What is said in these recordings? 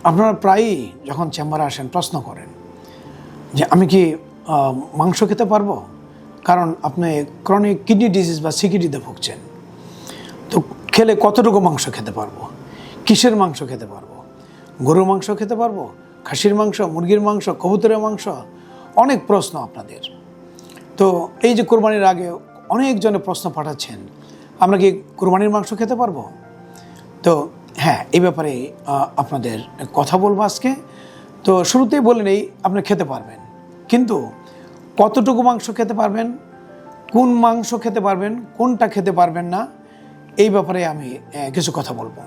আপনারা প্রায়ই যখন চেম্বারে আসেন প্রশ্ন করেন যে আমি কি মাংস খেতে পারবো, কারণ আপনি ক্রনিক কিডনি ডিজিজ বা সিকিডিতে ভুগছেন। তো খেলে কতটুকু মাংস খেতে পারবো, কিসের মাংস খেতে পারবো, গরুর মাংস খেতে পারবো, খাসির মাংস, মুরগির মাংস, কবুতরের মাংস, অনেক প্রশ্ন আপনাদের। তো এই যে কোরবানির আগে অনেকজনে প্রশ্ন পাঠাচ্ছেন আমরা কি কোরবানির মাংস খেতে পারবো। তো হ্যাঁ, এই ব্যাপারে আপনাদের কথা বলবো আজকে। তো শুরুতেই বলে নেই, আপনি খেতে পারবেন, কিন্তু কতটুকু মাংস খেতে পারবেন, কোন মাংস খেতে পারবেন, কোনটা খেতে পারবেন না, এই ব্যাপারে আমি কিছু কথা বলবো।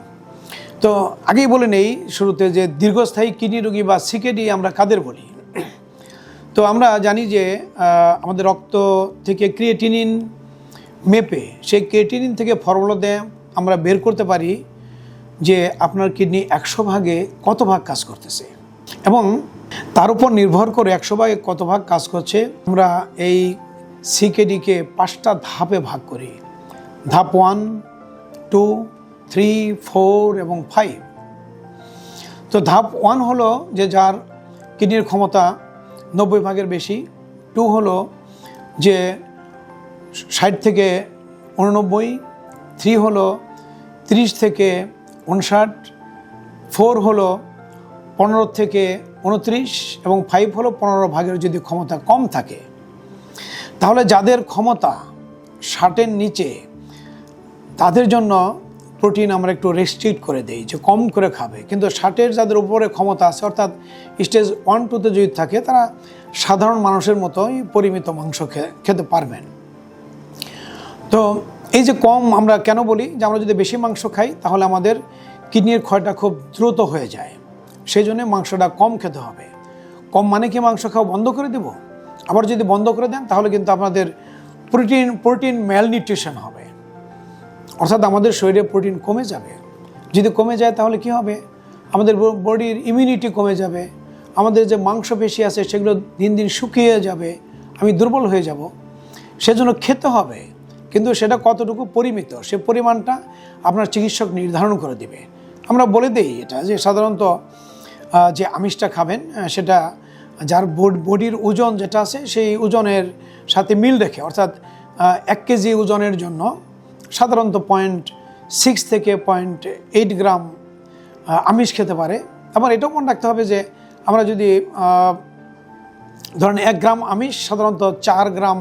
তো আগেই বলে নেই শুরুতে যে দীর্ঘস্থায়ী কিডনি রোগী বা সিকেডি আমরা কাদের বলি। তো আমরা জানি যে আমাদের রক্ত থেকে ক্রিয়েটিনিন মেপে সেই ক্রিয়েটিনিন থেকে ফর্মুলা আমরা বের করতে পারি যে আপনার কিডনি 100 ভাগে কত ভাগ কাজ করতেছে, এবং তার উপর নির্ভর করে 100 ভাগে কত ভাগ কাজ করছে আমরা এই সিকেডিকে 5টা ধাপে ভাগ করি। ধাপ 1, 2, 3, 4 এবং 5। তো ধাপ 1 হলো যে যার কিডনির ক্ষমতা 90 ভাগের বেশি, 2 হলো যে 60 থেকে 89, 3 হলো 30 থেকে 59, 4 হলো 15 থেকে 29 এবং 5 হলো 15 ভাগের যদি ক্ষমতা কম থাকে। তাহলে যাদের ক্ষমতা 60-এর নিচে তাদের জন্য প্রোটিন আমরা একটু রেস্ট্রিক্ট করে দেই যে কম করে খাবে, কিন্তু 60-এর যাদের উপরে ক্ষমতা আছে অর্থাৎ স্টেজ 1-2তে যদি থাকে তারা সাধারণ মানুষের মতোই পরিমিত মাংস খেতে পারবেন। তো এই যে কম আমরা কেন বলি যে আমরা যদি বেশি মাংস খাই তাহলে আমাদের কিডনির ক্ষয়টা খুব দ্রুত হয়ে যায়, সেই জন্য মাংসটা কম খেতে হবে। কম মানে কি মাংস খাওয়া বন্ধ করে দেব? আবার যদি বন্ধ করে দেন তাহলে কিন্তু আপনাদের প্রোটিন ম্যালনিউট্রিশন হবে, অর্থাৎ আমাদের শরীরে প্রোটিন কমে যাবে। যদি কমে যায় তাহলে কি হবে? আমাদের বডির ইমিউনিটি কমে যাবে, আমাদের যে মাংসপেশি আছে সেগুলো দিন দিন শুকিয়ে যাবে, আমি দুর্বল হয়ে যাব। সেজন্য খেতে হবে, কিন্তু সেটা কতটুকু পরিমিত সে পরিমাণটা আপনার চিকিৎসক নির্ধারণ করে দিবে। আমরা বলে দিই এটা যে সাধারণত যে আমিষটা খাবেন সেটা যার বডির ওজন যেটা আছে সেই ওজনের সাথে মিল রেখে, অর্থাৎ 1 কেজি ওজনের জন্য সাধারণত 0.6 থেকে 0.8 গ্রাম আমিষ খেতে পারে। আবার এটাও মনে রাখতে হবে যে আমরা যদি ধরেন 1 গ্রাম আমিষ সাধারণত 4 গ্রাম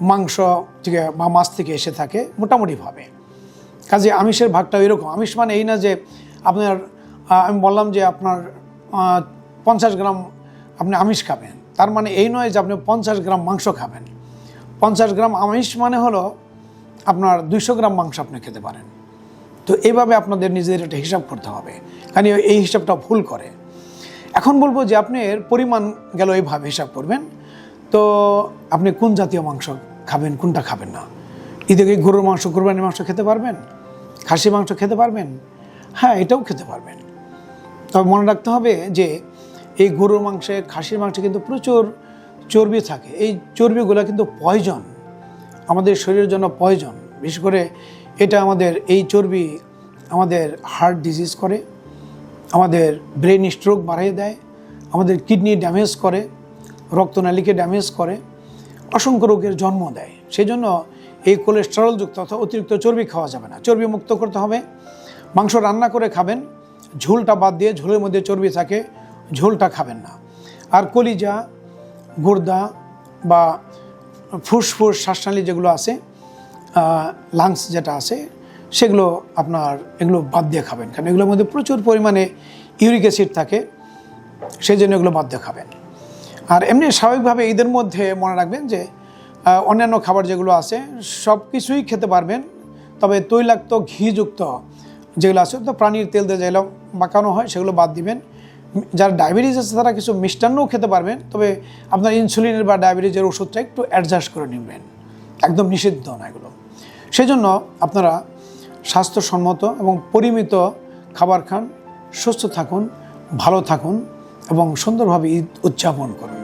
মাংস থেকে বা মাছ থেকে এসে থাকে মোটামুটিভাবে। কাজে আমিষের ভাগটা এরকম। আমিষ মানে এই না যে আপনার আমি বললাম যে আপনার 50 গ্রাম আপনি আমিষ খাবেন, তার মানে এই নয় যে আপনি 50 গ্রাম মাংস খাবেন। 50 গ্রাম আমিষ মানে হলো আপনার 200 গ্রাম মাংস আপনি খেতে পারেন। তো এইভাবে আপনাদের নিজেদের একটা হিসাব করতে হবে, কারণ এই হিসাবটা ভুল করে। এখন বলবো যে আপনি এর পরিমাণ গেল এইভাবে হিসাব করবেন। তো আপনি কোন জাতীয় মাংস খাবেন, কোনটা খাবেন না। এদিকে গরুর মাংস, কোরবানির মাংস খেতে পারবেন, খাসি মাংস খেতে পারবেন, হ্যাঁ এটাও খেতে পারবেন। তবে মনে রাখতে হবে যে এই গরুর মাংসে, খাসির মাংসে কিন্তু প্রচুর চর্বি থাকে। এই চর্বিগুলো কিন্তু পয়জন, আমাদের শরীরের জন্য পয়জন। বিশেষ করে এটা আমাদের এই চর্বি আমাদের হার্ট ডিজিজ করে, আমাদের ব্রেন স্ট্রোক বাড়িয়ে দেয়, আমাদের কিডনি ড্যামেজ করে, রক্তনালীকে ড্যামেজ করে, অসংখ্য রোগের জন্ম দেয়। সেই জন্য এই কোলেস্টেরলযুক্ত অথবা অতিরিক্ত চর্বি খাওয়া যাবে না, চর্বি মুক্ত করতে হবে। মাংস রান্না করে খাবেন, ঝোলটা বাদ দিয়ে, ঝোলের মধ্যে চর্বি থাকে, ঝোলটা খাবেন না। আর কলিজা, গুর্দা বা ফুসফুস, শ্বাসনালী যেগুলো আছে, লাংস যেটা আছে, সেগুলো আপনার এগুলো বাদ দিয়ে খাবেন, কারণ এগুলোর মধ্যে প্রচুর পরিমাণে ইউরিক অ্যাসিড থাকে, সেই জন্য এগুলো বাদ দিয়ে খাবেন। আর এমনি স্বাভাবিকভাবে ঈদের মধ্যে মনে রাখবেন যে অন্যান্য খাবার যেগুলো আছে সব কিছুই খেতে পারবেন, তবে তৈলাক্ত ঘিযুক্ত যেগুলো আছে, তো প্রাণীর তেল দিয়ে যেগুলো মাখানো হয় সেগুলো বাদ দিবেন। যারা ডায়াবেটিস আছে তারা কিছু মিষ্টান্নও খেতে পারবেন, তবে আপনার ইনসুলিনের বা ডায়াবেটিসের ওষুধটা একটু অ্যাডজাস্ট করে নেবেন, একদম নিষিদ্ধ না এগুলো। সেই জন্য আপনারা স্বাস্থ্যসম্মত এবং পরিমিত খাবার খান, সুস্থ থাকুন, ভালো থাকুন এবং সুন্দরভাবে ঈদ উদযাপন করুন।